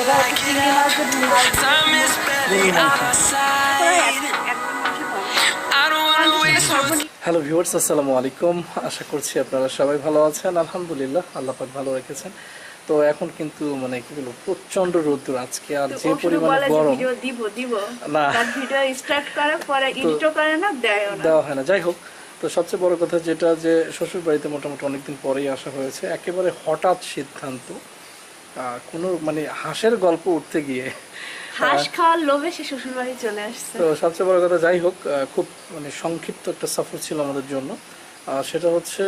এটা হচ্ছে চিংড়ি মাছের হ্যালো ভিউয়ার্স, আসসালামু আলাইকুম। আশা করছি আপনারা সবাই ভালো আছেন। আলহামদুলিল্লাহ, আল্লাহ পাক ভালো রেখেছেন। তো এখন কিন্তু মানে কি বলবো, প্রচন্ড রোদ্দুর আজকে, আর যে পরিমাণে গরম না ভিডিও স্টার্ট করে পরে এডিটও করে না, দেওয়া হয় না। যাই হোক, তো সবচেয়ে বড় কথা যেটা, যে শ্বশুর বাড়িতে মোটামুটি অনেকদিন পরেই আসা হয়েছে, একেবারে হঠাৎ সিদ্ধান্ত। কোনো মানে হাঁসের গল্প উঠতে গিয়ে হাঁস খাওয়ার লোভে সে শ্বশুর বাড়ি চলে আসছে। তো সবচেয়ে বড় কথা, যাই হোক, খুব মানে সংক্ষিপ্ত একটা সফর ছিল আমাদের জন্য। সেটা হচ্ছে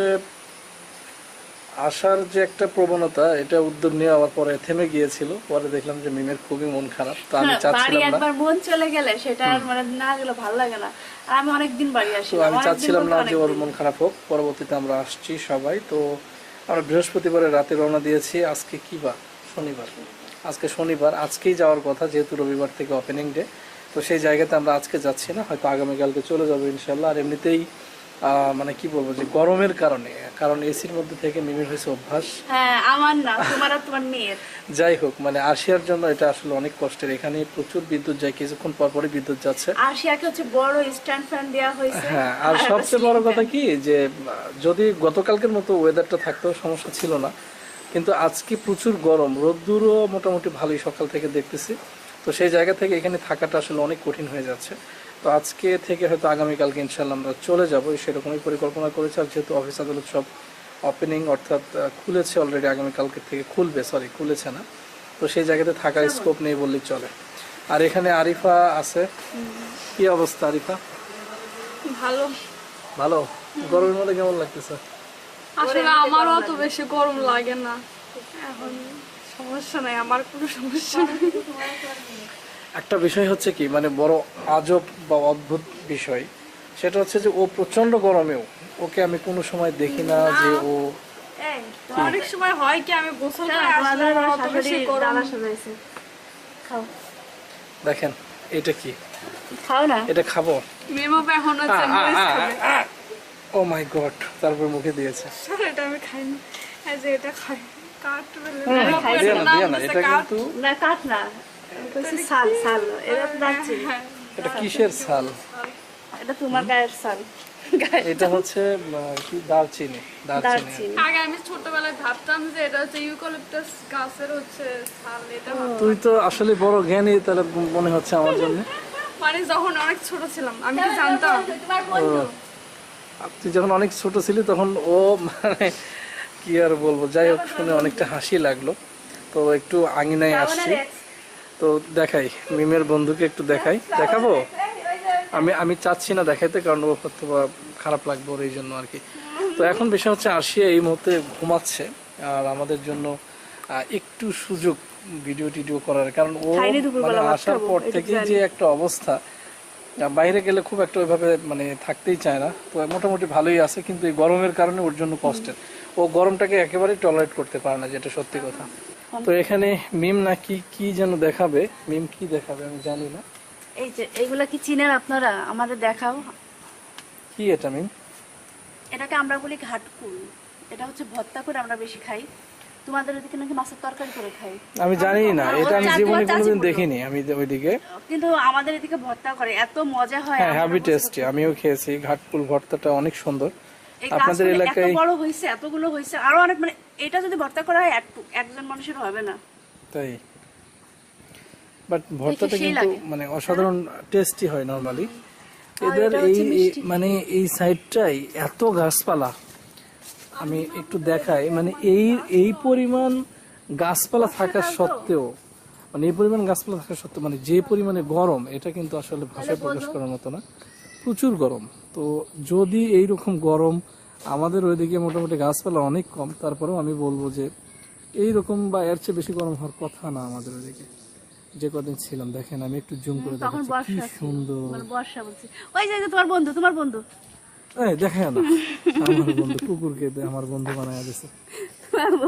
আসার যে একটা প্রবণতা, এটা উদ্যোগ নিয়ে আবার পরে থেমে গিয়েছিল। পরে দেখলাম যে মিমের খুবই মন খারাপ। তো আমি চাচ্ছিলাম না, একবার মন চলে গেলে সেটা আর মানে না গেলে ভালো লাগে না। আর আমি অনেকদিন বাড়ি আসি, তো আমি চাচ্ছিলাম না যে ওর মন খারাপ হোক। পরবর্তীতে আমরা আসছি সবাই। তো আমরা বৃহস্পতিবারে রাতে রওনা দিয়েছি। আজকে কি বার? শনিবার। আজকে শনিবার, আজকেই যাওয়ার কথা, যেহেতু রবিবার থেকে ওপেনিং ডে। তো সেই জায়গাতে আমরা আজকে যাচ্ছি না, হয়তো আগামীকালকে চলে যাবো ইনশাল্লাহ। আর এমনিতেই মানে কি বলবো, যে গরমের কারণে, কারণ এসির মধ্যে থেকে মিমির হয়েছে অভ্যাস। হ্যাঁ, আমার না, তোমার আর তোমার মেয়ের। যাই হোক, মানে আরশিয়ার জন্য এটা আসলে অনেক কষ্টের। এখানে প্রচুর বিদ্যুৎ যায়, কিছুক্ষণ পর পরই বিদ্যুৎ যাচ্ছে। আরশিয়াকে হচ্ছে বড় স্ট্যান্ড ফ্যান দেওয়া হয়েছে। হ্যাঁ, আর সবচেয়ে বড় কথা কি, যে যদি গতকালকের মতো ওয়েদারটা থাকতেও সমস্যা ছিল না, কিন্তু আজকে প্রচুর গরম, রোদ্দুরও মোটামুটি ভালোই সকাল থেকে দেখতেছি। তো সেই জায়গা থেকে এখানে থাকাটা আসলে অনেক কঠিন হয়ে যাচ্ছে। তো আজকে থেকে হয়তো আগামীকালকে ইনশাল্লাহ আমরা চলে যাবো, সেরকমই পরিকল্পনা করেছি। আর যেহেতু অফিস আদালত সব ওপেনিং, অর্থাৎ খুলেছে অলরেডি, আগামীকালকে থেকে খুলবে, সরি খুলেছে না। তো সেই জায়গাতে থাকার স্কোপ নেই বললেই চলে। আর এখানে আরিফা আছে। কি অবস্থা আরিফা? ভালো। ভালো? গরমের মধ্যে কেমন লাগতেছে? আসলে আমারও অত বেশি গরম লাগে না এখন, সমস্যা নাই, আমার কোনো সমস্যা নেই। একটা বিষয় হচ্ছে কি, মানে বড় আজব বা অদ্ভুত বিষয়, সেটা হচ্ছে যে ও প্রচন্ড গরমেও ওকে আমি কোনো সময় দেখি না যে ও, অনেক সময় হয় কি আমি গোসল করে আসলে আমার অত বেশি গরম। খাও, দেখেন এটা কি, খাও না, এটা খাবো। মেমো এখন হচ্ছে মরিচ খাবে। ও মাই গড, তারপর মুখে দিয়েছে। স্যার এটা আমি খাইনি, এই যে এটা খাই, কাট বলে দিয়ে না, এটা কিন্তু না কাট না, এটা সাল সাল, এটা তো দারচিনি। এটা কিসের ছাল? এটা তোমার গায়ের সাল। এটা হচ্ছে কি, দারচিনি। দারচিনি। আগে আমি ছোটবেলায় ভাবতাম যে এটা হচ্ছে ইউক্যালিপটাস গাছের হচ্ছে ছাল। এটা তুই তো আসলে বড় জ্ঞানী তাহলে মনে হচ্ছে আমার জন্য। মানে যখন অনেক ছোট ছিলাম আমি কি জানতাম। তুই যখন অনেক ছোট ছিলি তখন ও মানে কি আর বলবো, যাই হোক, শুনে অনেকটা হাসি লাগলো। তো একটু আঙিনায় আসছি, তো দেখাই মিমের বন্ধুকে, একটু দেখাবো। আমি চাচ্ছি না দেখাইতে, কারণ ও হয়তো বা খারাপ লাগবে ওর, এই জন্য আর কি। তো এখন বিষয় হচ্ছে আরশিয়া এই মুহূর্তে ঘুমাচ্ছে, আর আমাদের জন্য একটু সুযোগ ভিডিও টিডিও করার, কারণ ও মানে আসার পর থেকে যে একটা অবস্থা, বাইরে গেলে খুব একটা ওইভাবে মানে থাকতেই চায় না। তো মোটামুটি ভালোই আছে, কিন্তু এই গরমের কারণে ওর জন্য কষ্টের। ও গরমটাকে একেবারেই টলারেট করতে পারে না, যেটা সত্যি কথা। তো এখানে মিম নাকি কি যেন দেখাবে, মিম কি দেখাবে আমি জানি না। এই যে এগুলা কি চিনেন আপনারা? আমাদের দেখাও। কি এটা মিম? এটাকে আমরা বলি ঘাটকুল। এটা হচ্ছে ভর্তা করে আমরা বেশি খাই। তোমাদের ওদিকে নাকি মাছের তরকারি করে খাই। আমি জানি না, এটা আমি জীবনে কোনোদিন দেখিনি আমি ওইদিকে। কিন্তু আমাদের এদিকে ভর্তা করে, এত মজা হয়। হ্যাঁ, হ্যাভি টেস্টি, আমিও খেয়েছি। ঘাটকুল ভর্তাটা অনেক সুন্দর। আপনাদের এলাকায় এত বড় হইছে, এতগুলো হইছে, আরো অনেক, মানে এটা যদি ভর্তা করা হয় একজন মানুষের হবে না। তাই, বাট ভর্তাটা কিন্তু মানে অসাধারণ টেস্টি হয় নরমালি। এদের এই মানে এই সাইডটাই এত গাছপালা, আমি একটু দেখাই, মানে এই পরিমাণ গাছপালা থাকা সত্ত্বেও, মানে এই পরিমাণ গাছপালা থাকা সত্ত্বেও মানে যে পরিমাণে গরম, এটা কিন্তু আসলে ভাষায় প্রকাশ করার মতো না। প্রচুর গরম। তো যদি এইরকম গরম, আমাদের ওইদিকে মোটামুটি গাছপালা অনেক কম, তারপরেও আমি বলবো যে এইরকম বা এর চেয়ে বেশি গরম হওয়ার কথা না আমাদের ওইদিকে, যে কদিন ছিলাম। দেখেন আমি একটু জুম করে দেখাচ্ছি, কি সুন্দর বর্ষা বলছি। ওই যে তোমার বন্ধু এই দেখেন না, আমার বন্ধু কুকুরকে আমার বন্ধু বানায় দিয়েছে।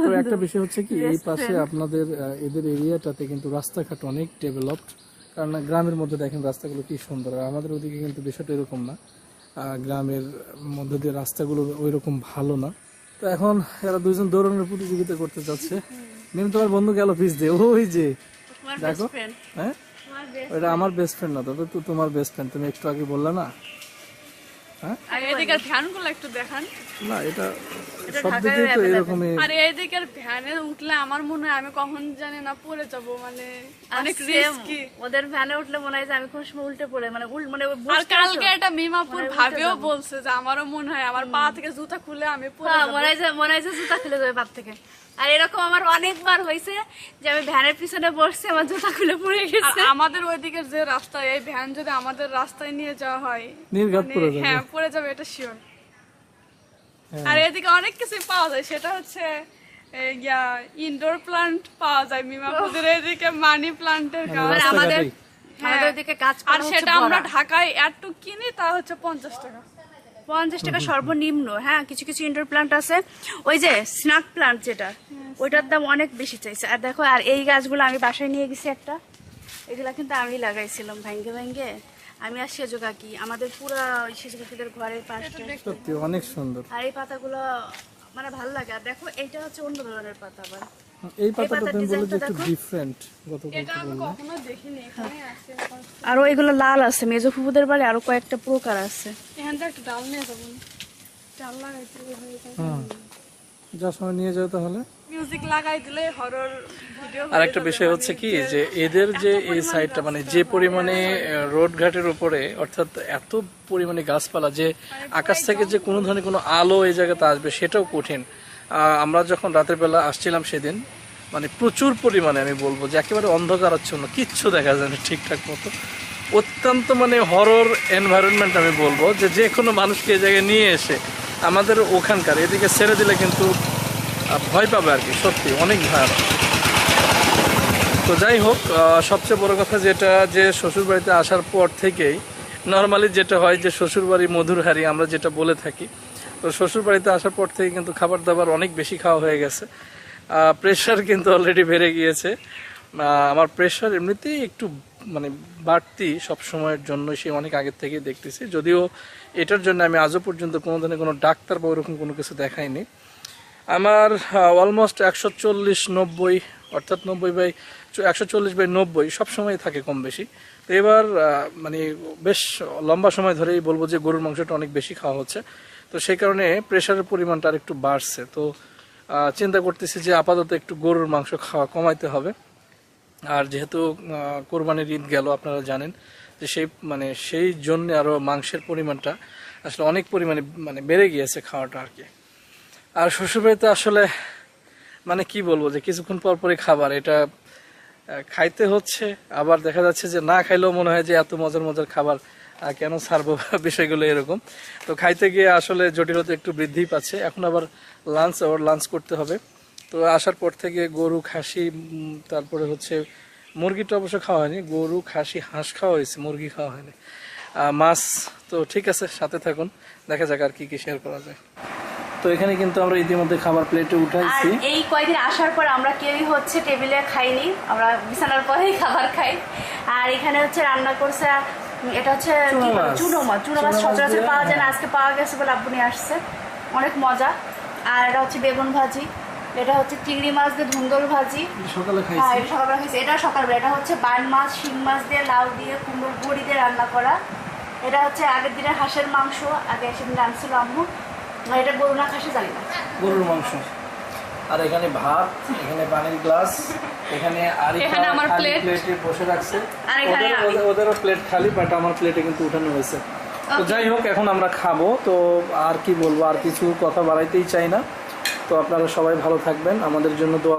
তো একটা বিষয় হচ্ছে কি, এই পাশে আপনাদের এদের এরিয়াটাতে কিন্তু রাস্তাঘাট অনেক ডেভেলপড, কারণ গ্রামের মধ্যে দেখেন রাস্তাগুলো কি সুন্দর। আর আমাদের ওদিকে কিন্তু বিষয়টা এরকম না, গ্রামের মধ্যে দিয়ে রাস্তাগুলো ওই রকম ভালো না। তো এখন এরা দুইজন দৌড়ানোর প্রতিযোগিতা করতে যাচ্ছে। মেম তোমার বন্ধু গেল পিস দিয়ে, ওই যে তোমার দেখো বেস্ট ফ্রেন্ড হ্যাঁ এটা আমার বেস্ট ফ্রেন্ড না, তবে তো তোমার বেস্ট ফ্রেন্ড, তুমি একটু আগে বললে না? হ্যাঁ আর এদিকের ফ্যানগুলো একটু দেখান। না এটা সব দিকেই তো এরকমই। আর এইদিকের ভ্যানে উঠলে আমার মনে হয় আমি কখন জানি না পড়ে যাব, মানে অনেক রিস্কি। ওদের ভ্যানে উঠলে মনে হয় যে আমি কোন সময় উল্টে পড়ে মানে মানে আর কালকে এটা মিমাপুর ভাবেও বলছে যে আমারও মনে হয় আমার পা থেকে জুতা খুলে আমি পড়ে হ্যাঁ, যাব। মনে হয় যে জুতা খুলে যাবে পা থেকে। আর এরকম আমার অনেকবার হয়েছে যে আমি ভ্যানের পিছনে বসছি, আমার জুতা খুলে পড়ে আর গেছে। আমাদের ওইদিকের যে রাস্তা, এই ভ্যান যদি আমাদের রাস্তায় নিয়ে যাওয়া হয় নির্ঘাত মানে পড়ে যাবে। হ্যাঁ পড়ে যাবে, এটা শিওর। হ্যাঁ। আর এদিকে অনেক কিছুই পাওয়া যায়, সেটা হচ্ছে ইনডোর প্লান্ট পাওয়া যায় মিমাপুরের এদিকে, মানি প্লান্টের গাছ। মানে আমাদের রাস্তাঘাটেই। আমাদের ওদিকে কাজ আর সেটা আমরা ঢাকায় এত কিনি তা হচ্ছে 50 টাকা। 50 টাকা সর্বনিম্ন। হ্যাঁ, কিছু কিছু ইনডোর প্লান্ট আছে, ওই যে স্নাক প্লান্ট যেটা, ওইটার দাম অনেক বেশি চাইছে। আর দেখো, আর এই গাছগুলো আমি বাসায় নিয়ে গেছি একটা, এগুলা কিন্তু আমি লাগাইছিলাম ভেঙ্গে ভেঙ্গে। আমি আর সেজো কাকি, আমাদের পুরা ওই সেজো কাকিদের ঘরের পাশটা। সত্যি অনেক সুন্দর। আর এই পাতাগুলো মানে ভালো লাগে। আর দেখো, এইটা হচ্ছে অন্য ধরনের পাতা আবার। এই পাতাটা পাতার তুমি বলে যে ডিজাইনটা একটু দেখো। ডিফারেন্ট, গতকাল এটা তো আমি বললে। কখনো দেখিনি, এখানে আছে। আরো এগুলো লাল আছে, মেজো ফুপুদের বাড়ি আরো কয়েকটা প্রকার আছে। এখান থেকে একটা ডাল নিয়ে যাবো, ডাল লাগাইতে হ্যাঁ যা সময় নিয়ে যাও তাহলে। মিউজিক লাগাই দিলে হরর ভিডিও। আর একটা বিষয় হচ্ছে কি যে এদের যে এই সাইডটা মানে যে পরিমাণে রোড ঘাটের উপরে, অর্থাৎ এত পরিমাণে গাছপালা যে আকাশ থেকে যে কোনো ধরনের কোনো আলো এই জায়গাতে আসবে সেটাও কঠিন। আমরা যখন রাতের বেলা আসছিলাম সেদিন মানে প্রচুর পরিমাণে, আমি বলবো যে একেবারে অন্ধকারাচ্ছন্ন, কিচ্ছু দেখা যায় না ঠিকঠাক মতো। অত্যন্ত মানে হরর এনভায়রনমেন্ট আমি বলবো, যে যে কোনো মানুষকে এই জায়গায় নিয়ে এসে আমাদের ওখানকার এদিকে ছেড়ে দিলে কিন্তু ভয় পাবে আর কি, সত্যি অনেক ভয়ানক। তো যাই হোক, সবচেয়ে বড় কথা যেটা, যে শ্বশুরবাড়িতে আসার পর থেকেই নর্মালি যেটা হয় যে শ্বশুরবাড়ি মধুর হাড়ি আমরা যেটা বলে থাকি, তো শ্বশুরবাড়িতে আসার পর থেকে কিন্তু খাবার দাবার অনেক বেশি খাওয়া হয়ে গেছে। প্রেশার কিন্তু অলরেডি বেড়ে গিয়েছে। আমার প্রেশার এমনিতেই একটু মানে বাড়তি সব সময়ের জন্য, সে অনেক আগের থেকেই দেখতেছি, যদিও এটার জন্য আমি আজও পর্যন্ত কোনো ধরনের কোনো ডাক্তার বা ওরকম কোনো কিছু দেখাইনি। আমার অলমোস্ট 140/90, অর্থাৎ 140/90 সবসময় থাকে কম বেশি। তো এবার মানে বেশ লম্বা সময় ধরেই বলবো যে গরুর মাংসটা অনেক বেশি খাওয়া হচ্ছে, তো সেই কারণে প্রেশারের পরিমাণটা আর একটু বাড়ছে। তো চিন্তা করতেছি যে আপাতত একটু গরুর মাংস খাওয়া কমাইতে হবে। আর যেহেতু কোরবানির ঈদ গেল, আপনারা জানেন যে সেই জন্য আরও মাংসের পরিমাণটা আসলে অনেক পরিমাণে মানে বেড়ে গিয়েছে খাওয়াটা আর কি। আর শ্বশুরবাড়িতে আসলে মানে কি বলবো, যে কিছুক্ষণ পর পরই খাবার, এটা খাইতে হচ্ছে, আবার দেখা যাচ্ছে যে না খাইলেও মনে হয় যে এত মজার মজার খাবার কেন ছাড়বো, বিষয়গুলো এরকম। তো খাইতে গিয়ে আসলে জটিলতা একটু বৃদ্ধি পাচ্ছে। এখন আবার লাঞ্চ করতে হবে। তো আসার পর থেকে গরু, খাসি, তারপরে হচ্ছে মুরগিটা অবশ্য খাওয়া হয়নি, গরু, খাসি, হাঁস খাওয়া হয়েছে, মুরগি খাওয়া হয়নি, মাছ। তো ঠিক আছে, সাথে থাকুন, দেখা যাক আর কি কি শেয়ার করা যায়। তো এখানে কিন্তু আমরা ইতিমধ্যে খাবার প্লেটে উঠাইছি। আর এই কয়দিন আসার পর আমরা কেউই হচ্ছে টেবিলে খাইনি, আমরা বিছানার পরেই খাবার খাই। আর এখানে হচ্ছে রান্না করছে, এটা হচ্ছে চুনো মাছ সচরাচর পাওয়া যায় না, আজকে পাওয়া গেছে বলে আব্বু নিয়ে আসছে, অনেক মজা। আর এটা হচ্ছে বেগুন ভাজি, এটা হচ্ছে চিংড়ি মাছ দিয়ে ধুন্দল ভাজি, সকালে হ্যাঁ খাইছি। এটা সকালবেলা খাইছি। এটা সকালবেলা। এটা হচ্ছে বান মাছ, শিং মাছ দিয়ে, লাউ দিয়ে, কুমড়োর বড়ি দিয়ে রান্না করা। এটা হচ্ছে আগের দিনের হাঁসের মাংস, আগে সেদিন রান্নছিল আম্মু। এটা গরু না খাসি জানি না, গরুর মাংস। আর এখানে ভাত, এখানে পানির গ্লাস, এখানে এখানে আমার প্লেট প্লেটে বসে রাখছে। আর এখানে ওদেরও প্লেট খালি, বাট আমার প্লেটে কিন্তু উঠানো হয়েছে। তো যাই হোক, এখন আমরা খাবো। তো আর কি বলবো, আর কিছু কথা বাড়াইতেই চাই না। তো আপনারা সবাই ভালো থাকবেন, আমাদের জন্য দোয়া